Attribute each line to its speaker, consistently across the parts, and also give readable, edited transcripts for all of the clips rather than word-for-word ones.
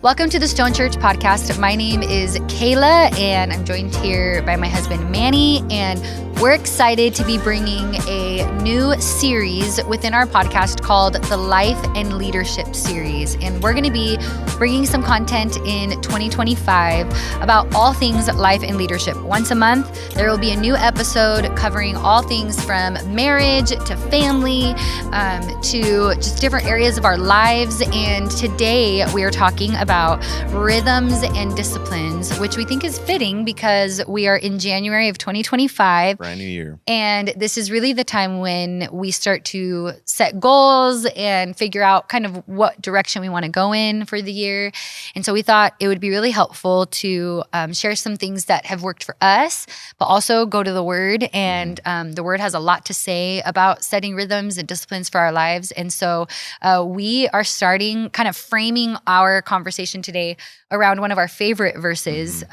Speaker 1: Welcome to the Stone Church podcast. My name is Keila, and I'm joined here by my husband, Manny, and we're excited to be bringing a new series within our podcast called the Life and Leadership Series. And we're going to be bringing some content in 2025 about all things life and leadership. Once a month, there will be a new episode covering all things from marriage to family to just different areas of our lives. And today we are talking about rhythms and disciplines, which we think is fitting because we are in January of 2025.
Speaker 2: Brand new year.
Speaker 1: And this is really the time when we start to set goals and figure out kind of what direction we want to go in for the year. And so we thought it would be really helpful to share some things that have worked for us, but also go to the Word. And the Word has a lot to say about setting rhythms and disciplines for our lives. And so we are starting kind of framing our conversation today around one of our favorite verses,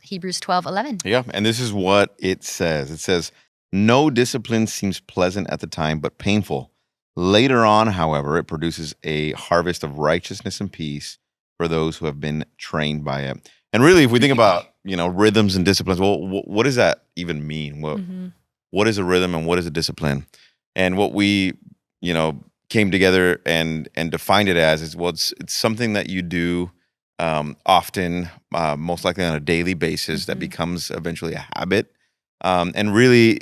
Speaker 1: Hebrews 12:11.
Speaker 2: Yeah, and this is what it says. It says, "No discipline seems pleasant at the time, but painful. Later on, however, it produces a harvest of righteousness and peace for those who have been trained by it." And really, if we think about, rhythms and disciplines, well, what does that even mean? What is a rhythm and what is a discipline? And what we, came together and defined it as is, it's something that you do often, most likely on a daily basis, that becomes eventually a habit. And really,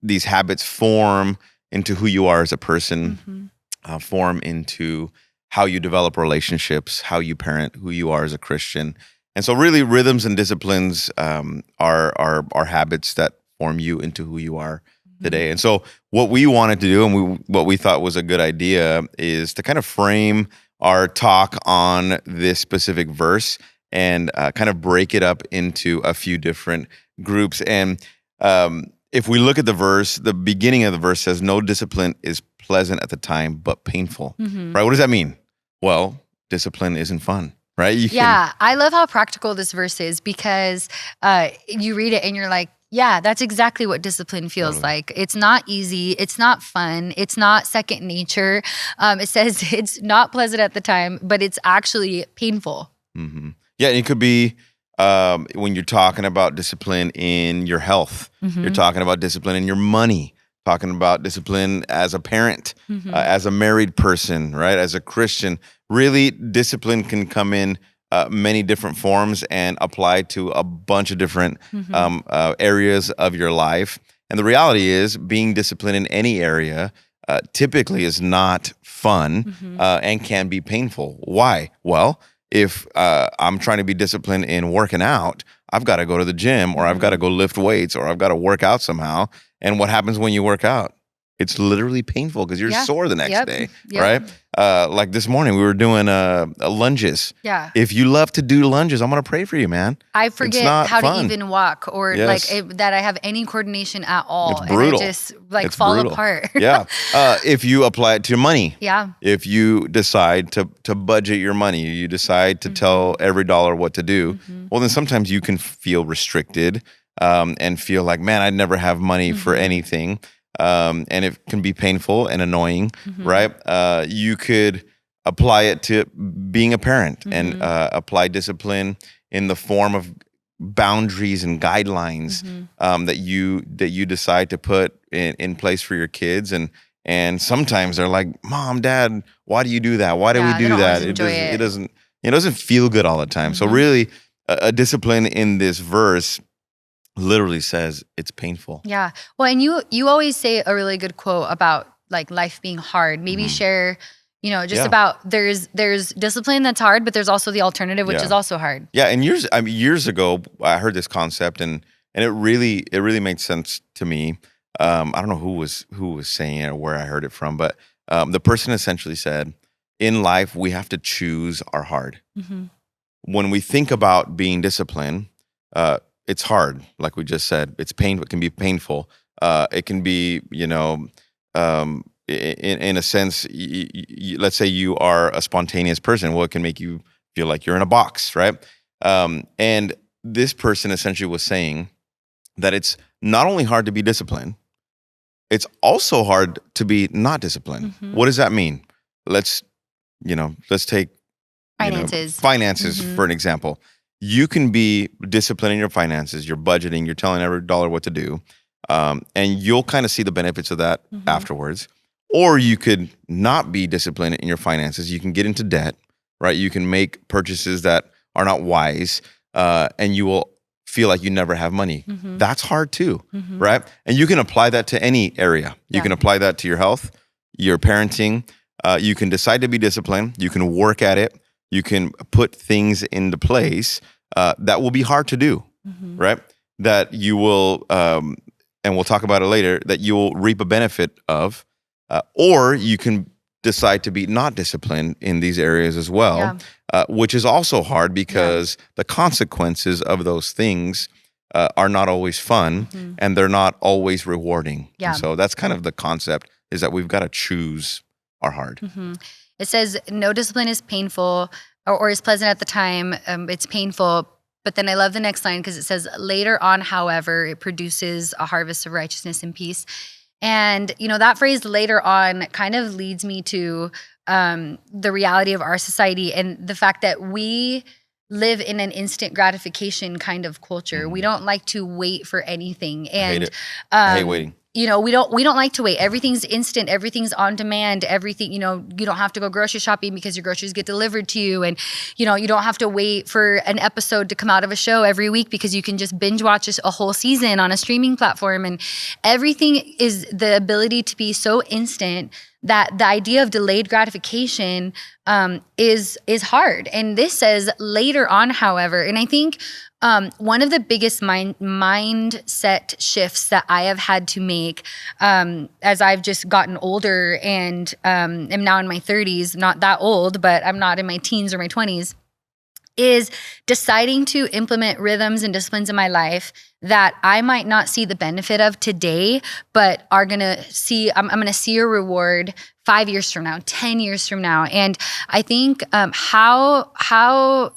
Speaker 2: these habits form into who you are as a person, form into how you develop relationships, how you parent, who you are as a Christian. And so really, rhythms and disciplines are habits that form you into who you are today. And so what we wanted to do and what we thought was a good idea is to kind of frame our talk on this specific verse and kind of break it up into a few different groups. And if we look at the verse, the beginning of the verse says, "No discipline is pleasant at the time, but painful." Right? What does that mean? Well, discipline isn't fun, right?
Speaker 1: I love how practical this verse is because you read it and you're like, yeah, that's exactly what discipline feels like. It's not easy. It's not fun. It's not second nature. It says it's not pleasant at the time, but it's actually painful.
Speaker 2: Yeah, it could be when you're talking about discipline in your health. You're talking about discipline in your money. Talking about discipline as a parent, as a married person, right? As a Christian. Really, discipline can come in many different forms and apply to a bunch of different areas of your life. And the reality is, being disciplined in any area typically is not fun and can be painful. Why? Well, if I'm trying to be disciplined in working out, I've got to go to the gym, or I've got to go lift weights, or I've got to work out somehow. And what happens when you work out? It's literally painful because you're sore the next day, right? Like this morning, we were doing lunges.
Speaker 1: Yeah.
Speaker 2: If you love to do lunges, I'm going to pray for you, man.
Speaker 1: I forget how to even walk or that I have any coordination at all.
Speaker 2: It's brutal.
Speaker 1: And I just fall apart.
Speaker 2: Yeah. If you apply it to your money.
Speaker 1: Yeah.
Speaker 2: If you decide to budget your money, you decide to tell every dollar what to do, well, then sometimes you can feel restricted and feel like, man, I'd never have money for anything. And it can be painful and annoying, right? You could apply it to being a parent and apply discipline in the form of boundaries and guidelines that you decide to put in place for your kids. And sometimes they're like, "Mom, Dad, why do you do that? Why do we do that?" It doesn't feel good all the time. So really, a discipline in this verse literally says it's painful.
Speaker 1: Yeah. Well, and you always say a really good quote about like life being hard. Maybe share, about there's discipline that's hard, but there's also the alternative, which is also hard.
Speaker 2: Yeah. And years ago, I heard this concept and it really made sense to me. I don't know who was saying it or where I heard it from, but the person essentially said, in life, we have to choose our hard. When we think about being disciplined, it's hard, like we just said. It's painful. It can be painful. It can be, in a sense, let's say you are a spontaneous person. Well, it can make you feel like you're in a box, right? And this person essentially was saying that it's not only hard to be disciplined, it's also hard to be not disciplined. What does that mean? Let's take
Speaker 1: Finances.
Speaker 2: For an example. You can be disciplined in your finances, you're budgeting, you're telling every dollar what to do, and you'll kind of see the benefits of that afterwards. Or you could not be disciplined in your finances. You can get into debt, right? You can make purchases that are not wise, and you will feel like you never have money. That's hard too, right? And you can apply that to any area. You can apply that to your health, your parenting. You can decide to be disciplined. You can work at it. You can put things into place that will be hard to do, right? That you will, and we'll talk about it later, that you will reap a benefit of. Or you can decide to be not disciplined in these areas as well, which is also hard because the consequences of those things are not always fun and they're not always rewarding. And so that's kind of the concept, is that we've got to choose our hard.
Speaker 1: It says no discipline is painful or is pleasant at the time. It's painful. But then I love the next line because it says later on, however, it produces a harvest of righteousness and peace. And, that phrase later on kind of leads me to the reality of our society and the fact that we live in an instant gratification kind of culture. We don't like to wait for anything. And
Speaker 2: I hate it. I hate waiting.
Speaker 1: We don't like to wait. Everything's instant. Everything's on demand. Everything, you don't have to go grocery shopping because your groceries get delivered to you. And, you don't have to wait for an episode to come out of a show every week because you can just binge watch a whole season on a streaming platform. And everything is the ability to be so instant that the idea of delayed gratification is hard. And this says later on, however, and I think one of the biggest mindset shifts that I have had to make as I've just gotten older and am now in my 30s, not that old, but I'm not in my teens or my 20s, is deciding to implement rhythms and disciplines in my life that I might not see the benefit of today, but I'm going to see a reward 5 years from now, 10 years from now. And I think how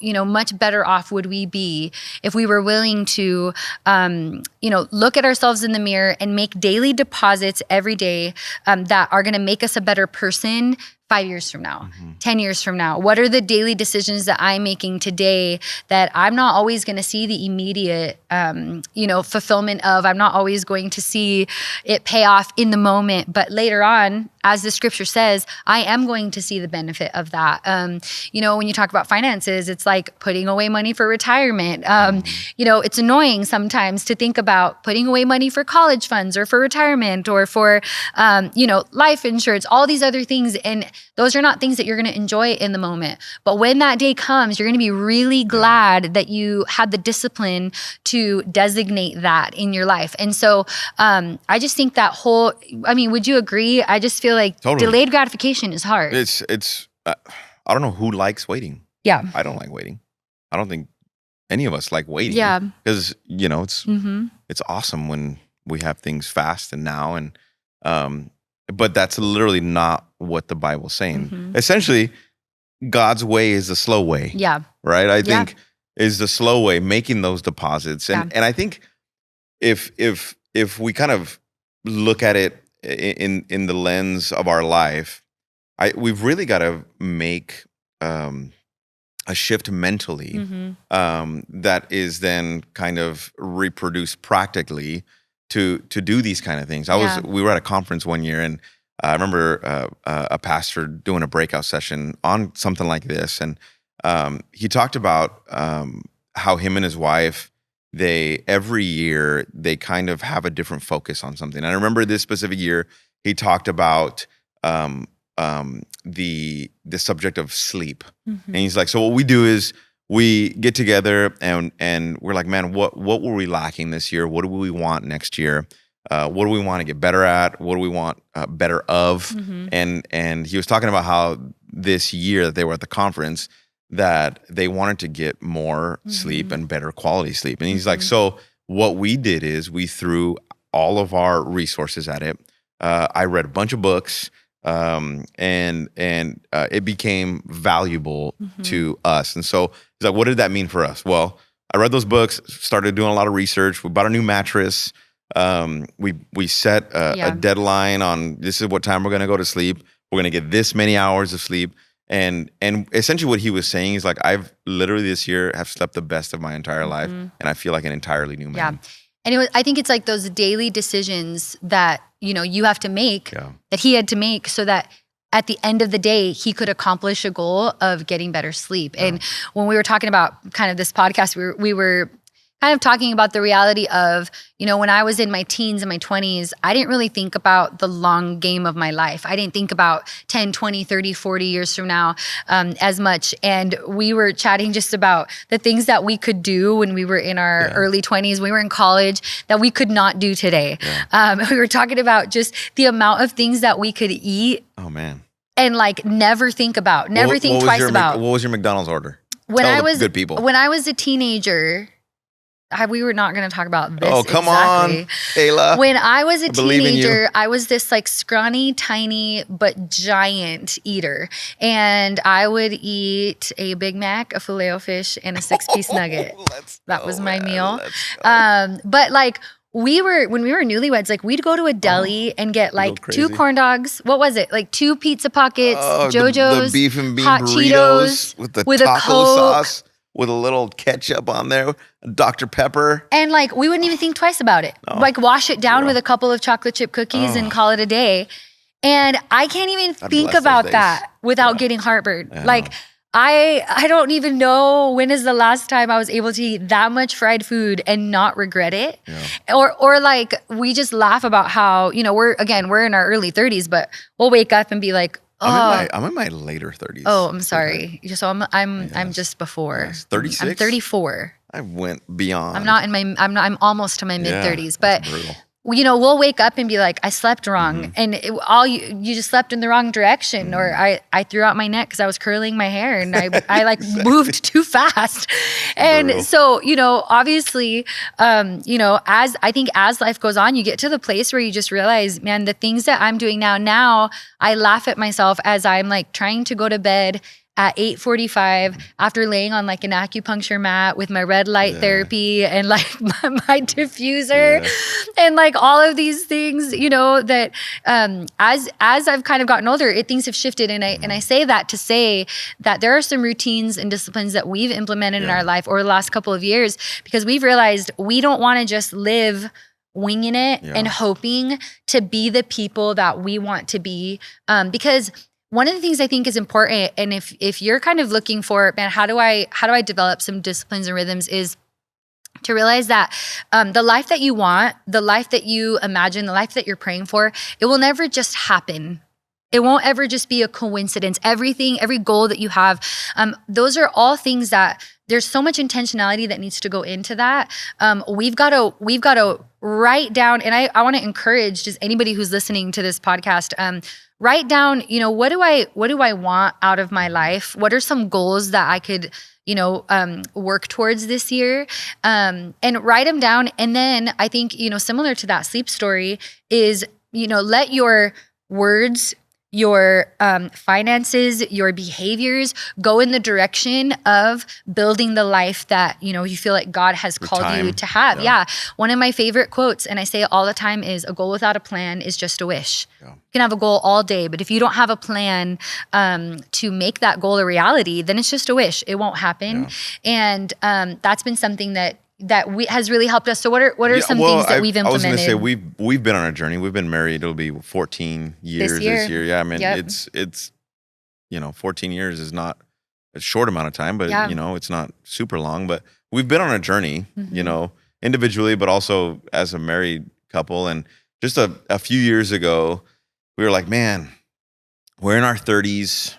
Speaker 1: much better off would we be if we were willing to look at ourselves in the mirror and make daily deposits every day that are going to make us a better person 5 years from now, 10 years from now? What are the daily decisions that I'm making today that I'm not always going to see the immediate fulfillment of? I'm not always going to see it pay off in the moment, but later on, as the scripture says, I am going to see the benefit of that. When you talk about finances, it's like putting away money for retirement. It's annoying sometimes to think about putting away money for college funds or for retirement or for, life insurance, all these other things. And those are not things that you're going to enjoy in the moment. But when that day comes, you're going to be really glad that you had the discipline to designate that in your life. And so I just think would you agree? I just feel like delayed gratification is hard.
Speaker 2: It's I don't know who likes waiting.
Speaker 1: Yeah.
Speaker 2: I don't like waiting. I don't think any of us like waiting.
Speaker 1: Yeah.
Speaker 2: Because, it's awesome when we have things fast and now. And, but that's literally not what the Bible's saying. Essentially, God's way is the slow way.
Speaker 1: Yeah.
Speaker 2: Right? I think is the slow way, making those deposits. And I think if we kind of look at it in the lens of our life, we've really got to make a shift mentally that is then kind of reproduced practically to do these kind of things. We were at a conference one year, and I remember a pastor doing a breakout session on something like this, and he talked about how him and his wife, every year they kind of have a different focus on something. And I remember this specific year, he talked about the subject of sleep. And he's like, so what we do is we get together and we're like, man, what were we lacking this year? What do we want next year? What do we want to get better at? What do we want better of? And he was talking about how this year that they were at the conference, that they wanted to get more sleep and better quality sleep. And he's like, so what we did is we threw all of our resources at it. I read a bunch of books, and it became valuable to us. And so he's like, what did that mean for us? Well, I read those books, started doing a lot of research. We bought a new mattress. We set a deadline on this is what time we're going to go to sleep. We're going to get this many hours of sleep. And essentially what he was saying is like, I've literally this year have slept the best of my entire life, and I feel like an entirely new man.
Speaker 1: Yeah. And I think it's like those daily decisions that, you have to make, that he had to make so that at the end of the day, he could accomplish a goal of getting better sleep. And when we were talking about kind of this podcast, we were kind of talking about the reality of, when I was in my teens and my 20s, I didn't really think about the long game of my life. I didn't think about 10, 20, 30, 40 years from now as much. And we were chatting just about the things that we could do when we were in our early 20s, we were in college, that we could not do today. We were talking about just the amount of things that we could eat.
Speaker 2: Oh, man.
Speaker 1: And like never think about, think twice about.
Speaker 2: What was your McDonald's order?
Speaker 1: Good people. When I was a teenager, we were not going to talk about this.
Speaker 2: Oh, come on, Keila.
Speaker 1: When I was a teenager, I was this like scrawny, tiny, but giant eater. And I would eat a Big Mac, a Filet-O-Fish, and a 6-piece nugget. That was my meal. But like, when we were newlyweds, like we'd go to a deli and get like 2 corn dogs. What was it? Like 2 pizza pockets, JoJo's,
Speaker 2: the beef and bean
Speaker 1: hot
Speaker 2: burritos
Speaker 1: Cheetos
Speaker 2: with the
Speaker 1: with
Speaker 2: taco
Speaker 1: a Coke.
Speaker 2: sauce with a little ketchup on there, Dr. Pepper.
Speaker 1: And like, we wouldn't even think twice about it. No. Like wash it down with a couple of chocolate chip cookies and call it a day. And I can't even think about that without getting heartburn. Yeah. Like, I don't even know when is the last time I was able to eat that much fried food and not regret it. Yeah. Or like, we just laugh about how, we're in our early 30s, but we'll wake up and be like,
Speaker 2: I'm in my later 30s.
Speaker 1: Oh, I'm sorry. So I'm just before.
Speaker 2: Yes. 36?
Speaker 1: I'm 34.
Speaker 2: I went beyond.
Speaker 1: I'm almost to my mid 30s, but
Speaker 2: brutal.
Speaker 1: We'll wake up and be like, I slept wrong. And you just slept in the wrong direction. Or I threw out my neck because I was curling my hair and I like moved too fast. And brutal. So, obviously, as life goes on, you get to the place where you just realize, man, the things that I'm doing now I laugh at myself as I'm like trying to go to bed at 8:45 after laying on like an acupuncture mat with my red light therapy and like my diffuser and like all of these things, that as I've kind of gotten older, things have shifted. And I say that to say that there are some routines and disciplines that we've implemented in our life over the last couple of years, because we've realized we don't want to just live winging it and hoping to be the people that we want to be. Because one of the things I think is important, and if you're kind of looking for, man, how do I develop some disciplines and rhythms, is to realize that the life that you want, the life that you imagine, the life that you're praying for, it will never just happen. It won't ever just be a coincidence. Every goal that you have, those are all things that there's so much intentionality that needs to go into that. We've got to write down, and I want to encourage just anybody who's listening to this podcast, write down, what do I want out of my life? What are some goals that I could, work towards this year? And write them down. And then I think, similar to that sleep story is, let your words, your finances, your behaviors go in the direction of building the life that, you feel like God has called you to have. Yeah. One of my favorite quotes, and I say it all the time, is a goal without a plan is just a wish. Yeah. You can have a goal all day, but if you don't have a plan to make that goal a reality, then it's just a wish. It won't happen. Yeah. And that's been something that has really helped us. So what are some things that we've implemented? I was going to say
Speaker 2: we've been on a journey. We've been married. It'll be 14 years this year. Yeah, I mean it's 14 years is not a short amount of time, but it's not super long. But we've been on a journey, individually, but also as a married couple. And just a few years ago, we were like, man, we're in our 30s.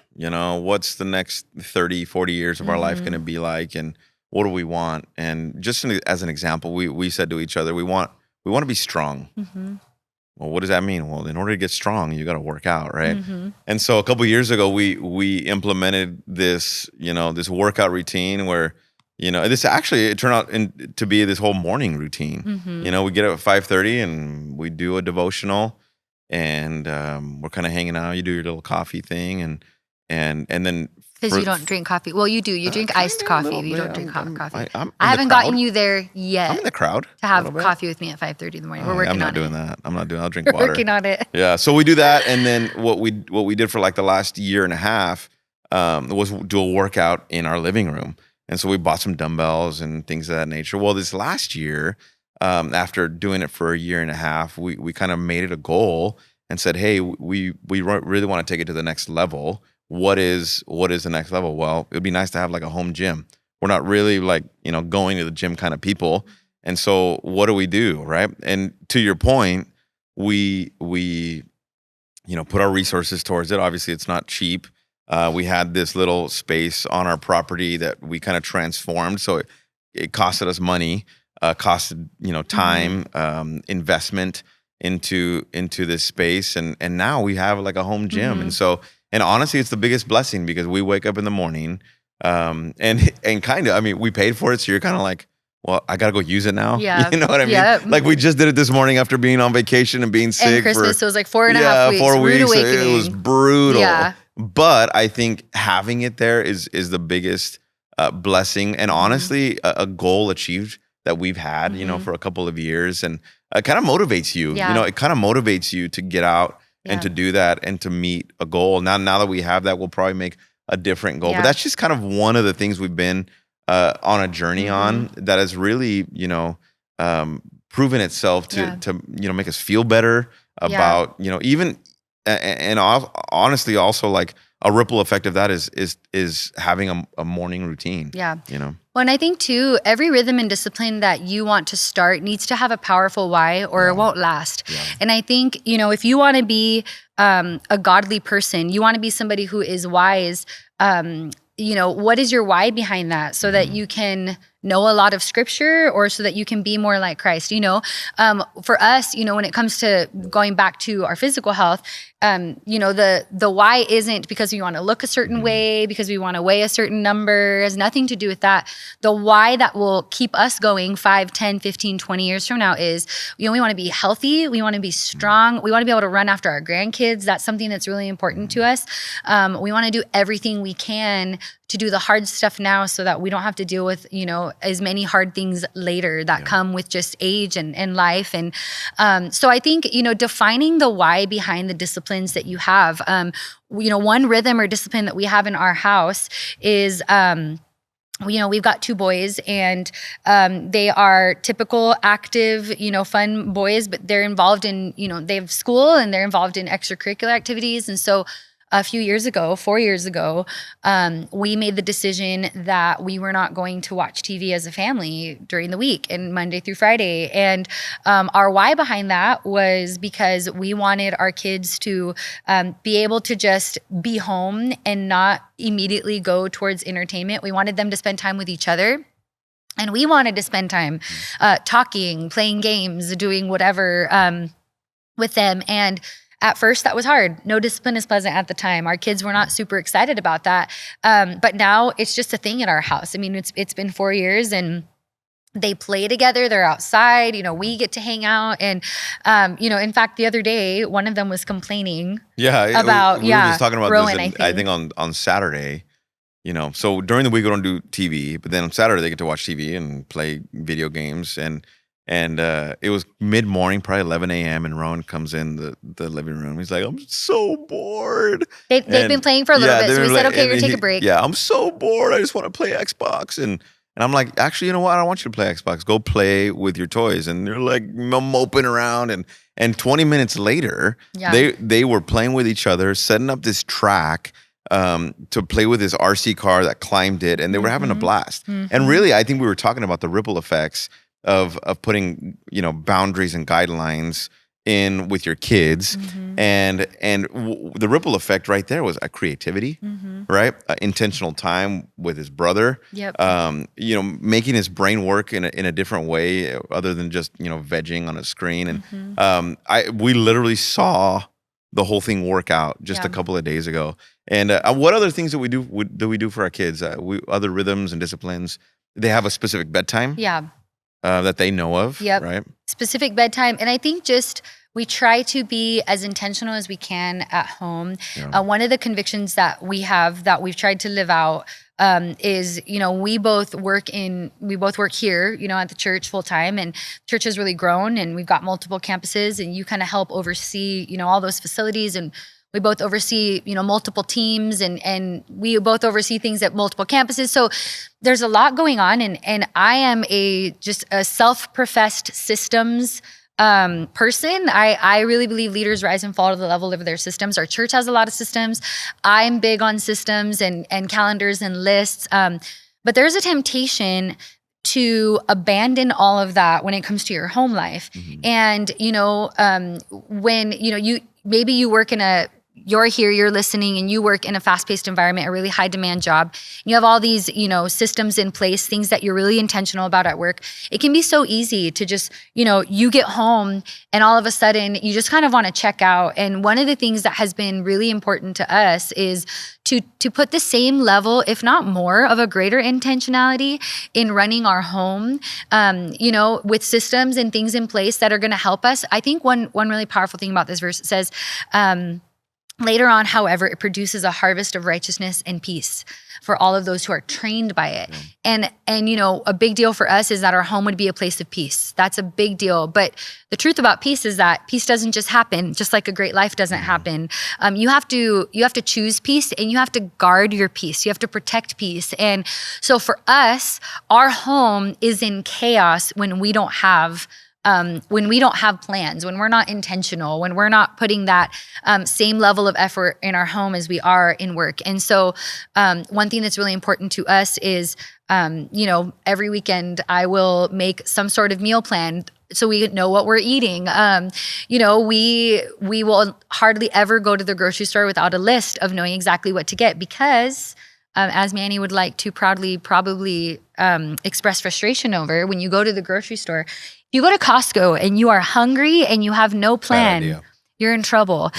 Speaker 2: What's the next 30, 40 years of our life going to be like? And what do we want? And just as an example, we said to each other, we want to be strong. Mm-hmm. Well, what does that mean? Well, in order to get strong, you got to work out, right? Mm-hmm. And so a couple of years ago, we implemented this, this workout routine where, this actually it turned out to be this whole morning routine. Mm-hmm. We get up at 5:30 and we do a devotional, and we're kind of hanging out. You do your little coffee thing, and then.
Speaker 1: Because you don't drink coffee. Well, you do. You drink iced coffee. You don't drink coffee. I haven't gotten you there yet.
Speaker 2: I'm in the crowd
Speaker 1: to have coffee with me at 5:30 in the morning. We're working on it.
Speaker 2: I'm not doing that. I'll drink water.
Speaker 1: We're working on it.
Speaker 2: Yeah. So we do that, and then what we did for like the last year and a half, was do a workout in our living room. And so we bought some dumbbells and things of that nature. Well, this last year, after doing it for a year and a half, we kind of made it a goal and said, hey, we really want to take it to the next level. What is the next level? Well, it'd be nice to have like a home gym. We're not really like, going to the gym kind of people. And so what do? Right. And to your point, we put our resources towards it. Obviously it's not cheap. We had this little space on our property that we kind of transformed. So it costed us money, costed, time, investment into this space. And now we have like a home gym. And honestly, it's the biggest blessing because we wake up in the morning, and kind of, we paid for it. So you're kind of like, well, I got to go use it now.
Speaker 1: Yeah.
Speaker 2: You know what I mean?
Speaker 1: Yeah.
Speaker 2: Like we just did it this morning after being on vacation and being sick.
Speaker 1: And Christmas, so it was like 4.5 weeks.
Speaker 2: 4 weeks.
Speaker 1: Rude awakening.
Speaker 2: It was brutal.
Speaker 1: Yeah.
Speaker 2: But I think having it there is the biggest blessing and honestly a goal achieved that we've had, for a couple of years, and it kind of motivates you.
Speaker 1: Yeah.
Speaker 2: It kind of motivates you to get out and to do that and to meet a goal. Now that we have that, we'll probably make a different goal.
Speaker 1: Yeah.
Speaker 2: But that's just kind of one of the things we've been on a journey on that has really, proven itself to make us feel better about, even and honestly also like a ripple effect of that is having a morning routine.
Speaker 1: Yeah. Well, and I think too, every rhythm and discipline that you want to start needs to have a powerful why or it won't last. Yeah. And I think, if you want to be a godly person, you want to be somebody who is wise, what is your why behind that so that you can know a lot of scripture or so that you can be more like Christ, for us, when it comes to going back to our physical health, the why isn't because we want to look a certain way, because we want to weigh a certain number. It has nothing to do with that. The why that will keep us going 5, 10, 15, 20 years from now is, we want to be healthy. We want to be strong. We want to be able to run after our grandkids. That's something that's really important to us. We want to do everything we can to do the hard stuff now so that we don't have to deal with, as many hard things later that come with just age and life. And so I think, defining the why behind the disciplines that you have, one rhythm or discipline that we have in our house is, we've got 2 boys and they are typical, active, fun boys, but they're involved in, they have school and they're involved in extracurricular activities. And so a few years ago, 4 years ago, we made the decision that we were not going to watch TV as a family during the week and Monday through Friday. And our why behind that was because we wanted our kids to be able to just be home and not immediately go towards entertainment. We wanted them to spend time with each other. And we wanted to spend time talking, playing games, doing whatever with them. And at first, that was hard. No discipline is pleasant at the time. Our kids were not super excited about that. But now it's just a thing in our house. It's been 4 years and they play together. They're outside. We get to hang out. And, in fact, the other day, one of them was complaining about,
Speaker 2: we were just talking about
Speaker 1: Rowan,
Speaker 2: this, I think on Saturday, so during the week we don't do TV, but then on Saturday they get to watch TV and play video games. And it was mid-morning, probably 11 a.m. and Rowan comes in the living room. He's like, I'm so bored.
Speaker 1: They've been playing for a little bit. So we said, okay, you're going to take a break.
Speaker 2: Yeah, I'm so bored. I just want to play Xbox. And I'm like, actually, you know what? I don't want you to play Xbox. Go play with your toys. And they're like moping around. And 20 minutes later, they were playing with each other, setting up this track to play with this RC car that climbed it. And they were having a blast. And really, I think we were talking about the ripple effects of putting, boundaries and guidelines in with your kids. And the ripple effect right there was a creativity, right? Intentional time with his brother.
Speaker 1: Yep.
Speaker 2: Making his brain work in a different way other than just, vegging on a screen. And we literally saw the whole thing work out just a couple of days ago. And what other things do we do for our kids? Other rhythms and disciplines? They have a specific bedtime.
Speaker 1: Yeah.
Speaker 2: That they know of, right?
Speaker 1: Specific bedtime. And I think just we try to be as intentional as we can at home. Yeah. One of the convictions that we have that we've tried to live out is, we both work here, at the church full time, and church has really grown and we've got multiple campuses and you kind of help oversee, all those facilities. And We both oversee, multiple teams, and we both oversee things at multiple campuses. So there's a lot going on, and I am just a self-professed systems person. I really believe leaders rise and fall to the level of their systems. Our church has a lot of systems. I'm big on systems and calendars and lists. But there's a temptation to abandon all of that when it comes to your home life. And, when, maybe you work you're here, you're listening, and you work in a fast-paced environment, a really high demand job. You have all these, systems in place, things that you're really intentional about at work. It can be so easy to just, you get home and all of a sudden you just kind of want to check out. And one of the things that has been really important to us is to put the same level, if not more, of a greater intentionality in running our home, with systems and things in place that are going to help us. I think one really powerful thing about this verse says, later on, however, it produces a harvest of righteousness and peace for all of those who are trained by it. And a big deal for us is that our home would be a place of peace. That's a big deal. But the truth about peace is that peace doesn't just happen, just like a great life doesn't happen. You have to choose peace, and you have to guard your peace. You have to protect peace. And so for us, our home is in chaos when we don't have plans, when we're not intentional, when we're not putting that same level of effort in our home as we are in work. And so one thing that's really important to us is, every weekend I will make some sort of meal plan so we know what we're eating. We will hardly ever go to the grocery store without a list of knowing exactly what to get, because as Manny would like to proudly probably express frustration over, when you go to the grocery store, you go to Costco and you are hungry and you have no plan, you're in trouble.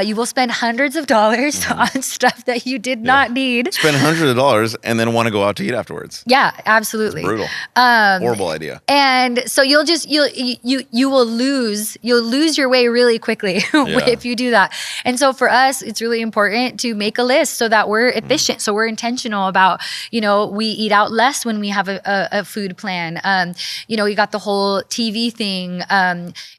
Speaker 1: You will spend hundreds of dollars on stuff that you did not need.
Speaker 2: Spend hundreds of dollars and then want to go out to eat afterwards.
Speaker 1: Yeah, absolutely.
Speaker 2: It's brutal. Horrible idea.
Speaker 1: And so you will lose your way really quickly if you do that. And so for us, it's really important to make a list so that we're efficient. So we're intentional about, we eat out less when we have a food plan. We got the whole TV thing.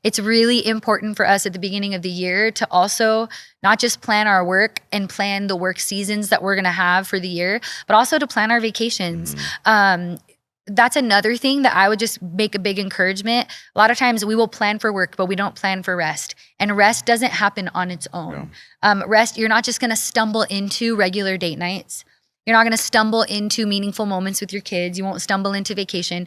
Speaker 1: It's really important for us at the beginning of the year to also not just plan our work and plan the work seasons that we're going to have for the year, but also to plan our vacations. That's another thing that I would just make a big encouragement. A lot of times we will plan for work, but we don't plan for rest. And rest doesn't happen on its own. Rest, you're not just going to stumble into regular date nights. You're not going to stumble into meaningful moments with your kids. You won't stumble into vacation.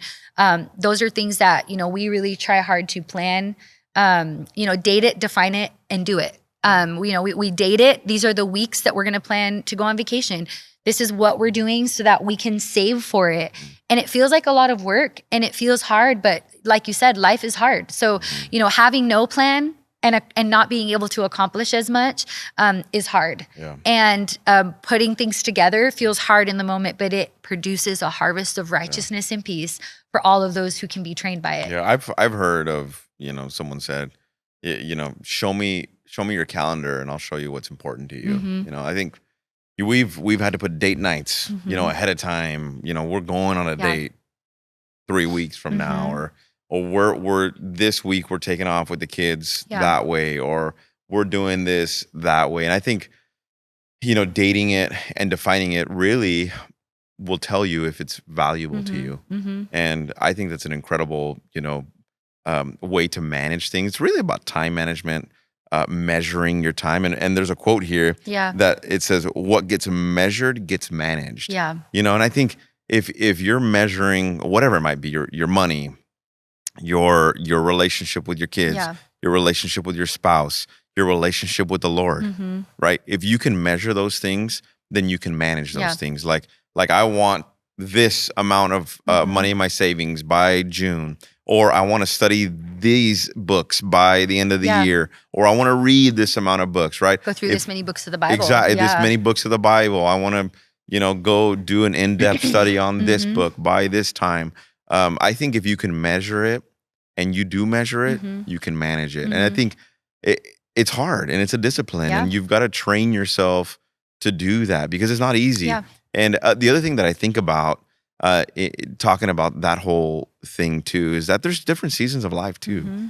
Speaker 1: Those are things that, we really try hard to plan. Date it, define it, and do it. We date it. These are the weeks that we're going to plan to go on vacation. This is what we're doing so that we can save for it. And it feels like a lot of work and it feels hard, but like you said, life is hard. So, having no plan and not being able to accomplish as much is hard. And putting things together feels hard in the moment, but it produces a harvest of righteousness and peace for all of those who can be trained by it.
Speaker 2: Yeah, I've heard of, someone said, show me your calendar and I'll show you what's important to you. I think we've had to put date nights, ahead of time. We're going on a date 3 weeks from now, or we're this week we're taking off with the kids that way, or we're doing this that way. And I think, dating it and defining it really will tell you if it's valuable to you. And I think that's an incredible, way to manage things. It's really about time management, measuring your time. And there's a quote here that it says, what gets measured gets managed. And I think if you're measuring whatever it might be, your money, your relationship with your kids, your relationship with your spouse, your relationship with the Lord, right? If you can measure those things, then you can manage those things. Like I want this amount of money in my savings by June, or I want to study these books by the end of the year, or I want to read this amount of books, right?
Speaker 1: Go through this many books of the Bible.
Speaker 2: Exactly, this many books of the Bible. I want to, go do an in-depth study on this book by this time. I think if you can measure it, and you do measure it, you can manage it. And I think it's hard, and it's a discipline, and you've got to train yourself to do that because it's not easy. And the other thing that I think about, talking about that whole thing too, is that there's different seasons of life too.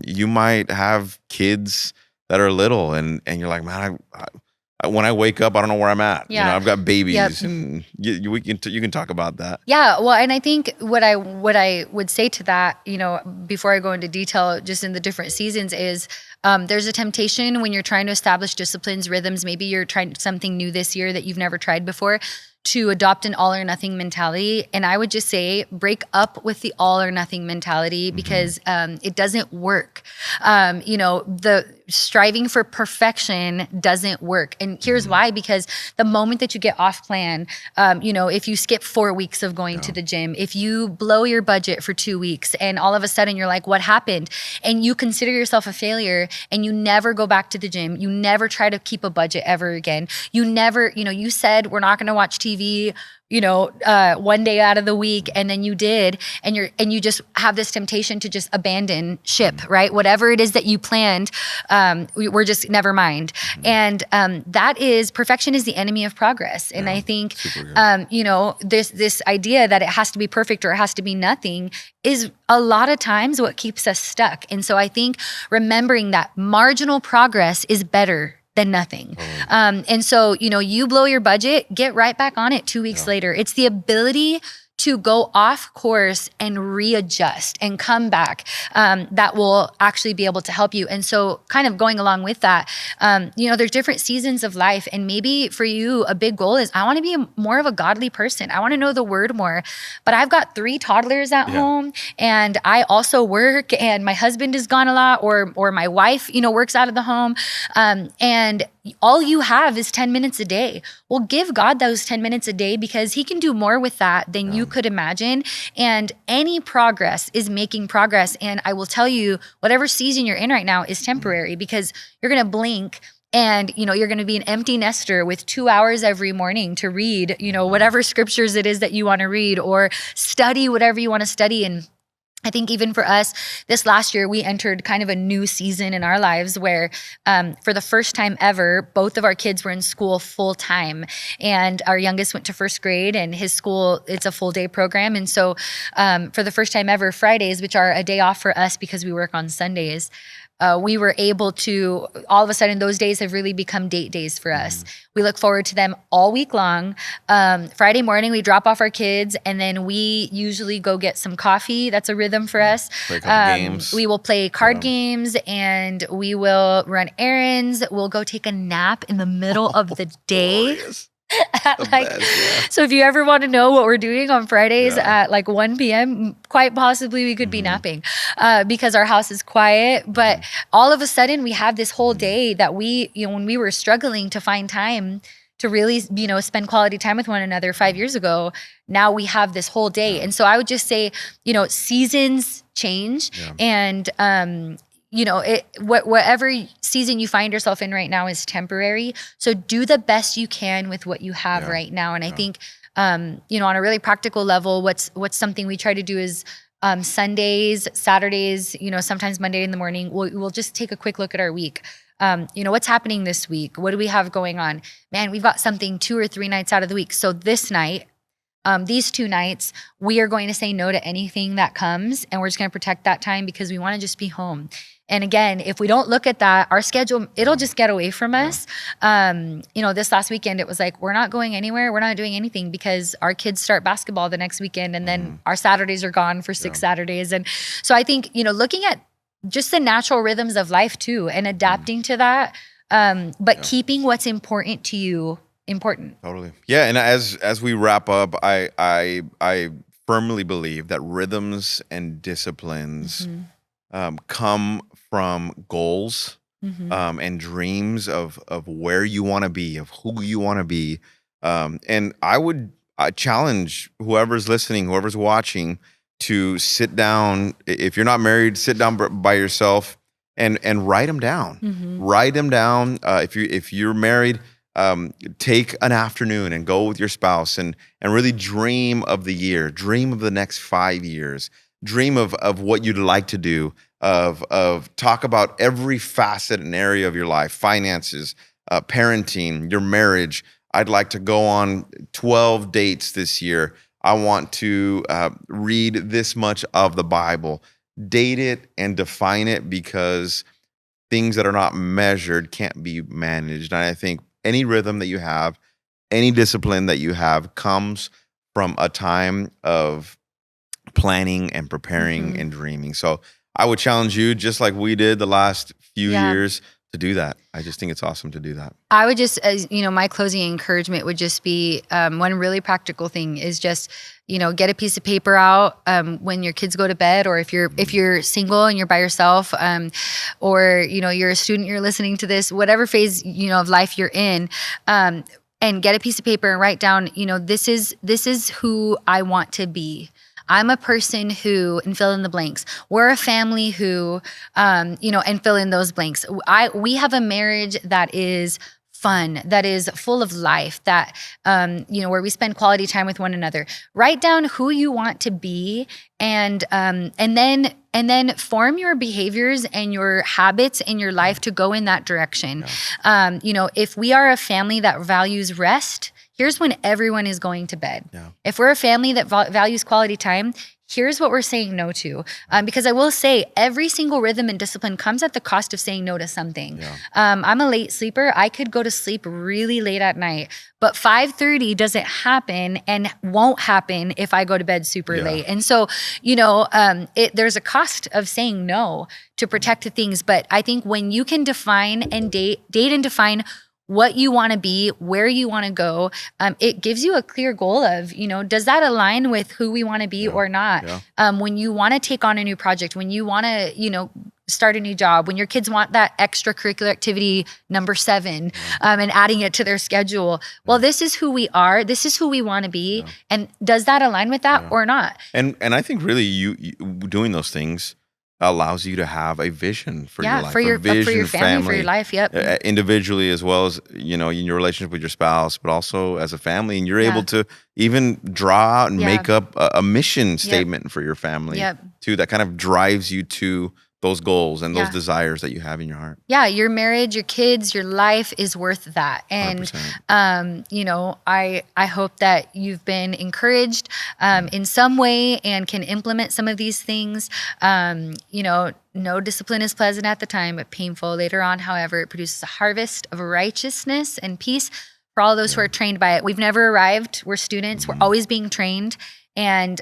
Speaker 2: You might have kids that are little, and you're like, man, when I wake up, I don't know where I'm at.
Speaker 1: Yeah.
Speaker 2: I've got babies,
Speaker 1: Yep.
Speaker 2: and you can talk about that.
Speaker 1: Yeah, well, and I think what I would say to that, before I go into detail, just in the different seasons, is there's a temptation when you're trying to establish disciplines, rhythms. Maybe you're trying something new this year that you've never tried before, to adopt an all or nothing mentality. And I would just say break up with the all or nothing mentality, because it doesn't work. The striving for perfection doesn't work. And here's why: because the moment that you get off plan, if you skip 4 weeks of going to the gym, if you blow your budget for 2 weeks and all of a sudden you're like, what happened? And you consider yourself a failure and you never go back to the gym. You never try to keep a budget ever again. You never, you said we're not going to watch TV, one day out of the week, and then you did, and you just have this temptation to just abandon ship, right? Whatever it is that you planned, we're just never mind. And perfection is the enemy of progress. And I think, this idea that it has to be perfect or it has to be nothing is a lot of times what keeps us stuck. And so I think remembering that marginal progress is better than nothing. And so, you blow your budget, get right back on it 2 weeks later. It's the ability to go off course and readjust and come back that will actually be able to help you. And so kind of going along with that, there's different seasons of life. And maybe for you, a big goal is I want to be more of a godly person. I want to know the word more. But I've got 3 toddlers at home, and I also work, and my husband is gone a lot, or my wife, works out of the home. And all you have is 10 minutes a day. Well, give God those 10 minutes a day, because he can do more with that than you could imagine. And any progress is making progress. And I will tell you, whatever season you're in right now is temporary, because you're going to blink and, you're going to be an empty nester with 2 hours every morning to read, whatever scriptures it is that you want to read, or study whatever you want to study. And I think even for us, this last year, we entered kind of a new season in our lives where for the first time ever, both of our kids were in school full time. And our youngest went to first grade, and his school, it's a full day program. And so for the first time ever, Fridays, which are a day off for us because we work on Sundays, we were able to, all of a sudden, those days have really become date days for us. We look forward to them all week long. Friday morning, we drop off our kids, and then we usually go get some coffee. That's a rhythm for us.
Speaker 2: Play a couple games.
Speaker 1: We will play card games, and we will run errands. We'll go take a nap in the middle of the day. So if you ever want to know what we're doing on Fridays at 1 p.m., quite possibly we could be napping because our house is quiet. But all of a sudden we have this whole day that we, when we were struggling to find time to really, spend quality time with one another 5 years ago, now we have this whole day. And so I would just say, seasons change, and whatever season you find yourself in right now is temporary. So do the best you can with what you have right now. And I think, on a really practical level, what's something we try to do is Sundays, Saturdays, sometimes Monday in the morning, we'll just take a quick look at our week. What's happening this week? What do we have going on? Man, we've got something 2 or 3 nights out of the week. So this night, these 2 nights, we are going to say no to anything that comes, and we're just going to protect that time because we want to just be home. And again, if we don't look at that, our schedule, it'll just get away from us. This last weekend, it was like, we're not going anywhere. We're not doing anything because our kids start basketball the next weekend, and then our Saturdays are gone for 6 Saturdays. And so I think, looking at just the natural rhythms of life too, and adapting to that, but keeping what's important to you important.
Speaker 2: Totally. Yeah. And as we wrap up, I firmly believe that rhythms and disciplines come from goals and dreams of where you want to be, of who you want to be. And I challenge whoever's listening, whoever's watching, to sit down. If you're not married, sit down by yourself and write them down. Write them down. If you're married, take an afternoon and go with your spouse and really dream of the year, dream of the next 5 years, dream of what you'd like to do, of talk about every facet and area of your life, finances, parenting, your marriage. I'd like to go on 12 dates this year. I want to read this much of the Bible. Date it and define it, because things that are not measured can't be managed. And I think any rhythm that you have, any discipline that you have comes from a time of planning and preparing and dreaming. So I would challenge you, just like we did the last few years, to do that. I just think it's awesome to do that.
Speaker 1: I would just, as you know, my closing encouragement would just be one really practical thing is just, get a piece of paper out when your kids go to bed, or if you're single and you're by yourself, or you're a student, you're listening to this, whatever phase of life you're in. And get a piece of paper and write down, this is who I want to be. I'm a person who, and fill in the blanks. We're a family who, and fill in those blanks. We have a marriage that is fun, that is full of life, that, where we spend quality time with one another. Write down who you want to be, and then form your behaviors and your habits in your life to go in that direction. Yeah. If we are a family that values rest, here's when everyone is going to bed. Yeah. If we're a family that values quality time, here's what we're saying no to. Because I will say every single rhythm and discipline comes at the cost of saying no to something. Yeah. I'm a late sleeper. I could go to sleep really late at night, but 5:30 doesn't happen and won't happen if I go to bed super late. And so, there's a cost of saying no to protect the things. But I think when you can define and date and define what you want to be, where you want to go, it gives you a clear goal of, does that align with who we want to be or not? Yeah. When you want to take on a new project, when you want to, start a new job, when your kids want that extracurricular activity number 7, and adding it to their schedule. Well, this is who we are. This is who we want to be. Yeah. And does that align with that or not?
Speaker 2: And I think really you doing those things allows you to have a vision for your life,
Speaker 1: for your family, for your life. Yep.
Speaker 2: Individually, as well as in your relationship with your spouse, but also as a family, and you're able to even draw out and make up a mission statement for your family too, that kind of drives you to those goals and those desires that you have in your heart.
Speaker 1: Yeah, your marriage, your kids, your life is worth that. And 100%. I hope that you've been encouraged in some way and can implement some of these things. No discipline is pleasant at the time, but painful later on. However, it produces a harvest of righteousness and peace for all those who are trained by it. We've never arrived. We're students. We're always being trained. And,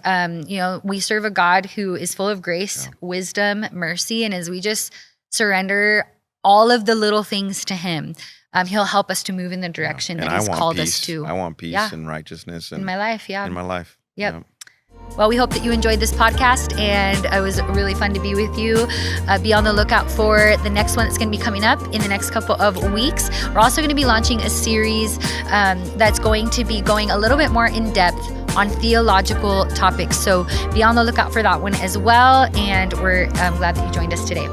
Speaker 1: we serve a God who is full of grace, wisdom, mercy. And as we just surrender all of the little things to him, he'll help us to move in the direction that he's called us to.
Speaker 2: I want peace and righteousness
Speaker 1: in my life. Yeah.
Speaker 2: In my life.
Speaker 1: Yep. Yeah. Well, we hope that you enjoyed this podcast, and it was really fun to be with you. Be on the lookout for the next one that's going to be coming up in the next couple of weeks. We're also going to be launching a series that's going to be going a little bit more in depth on theological topics. So be on the lookout for that one as well. And we're glad that you joined us today.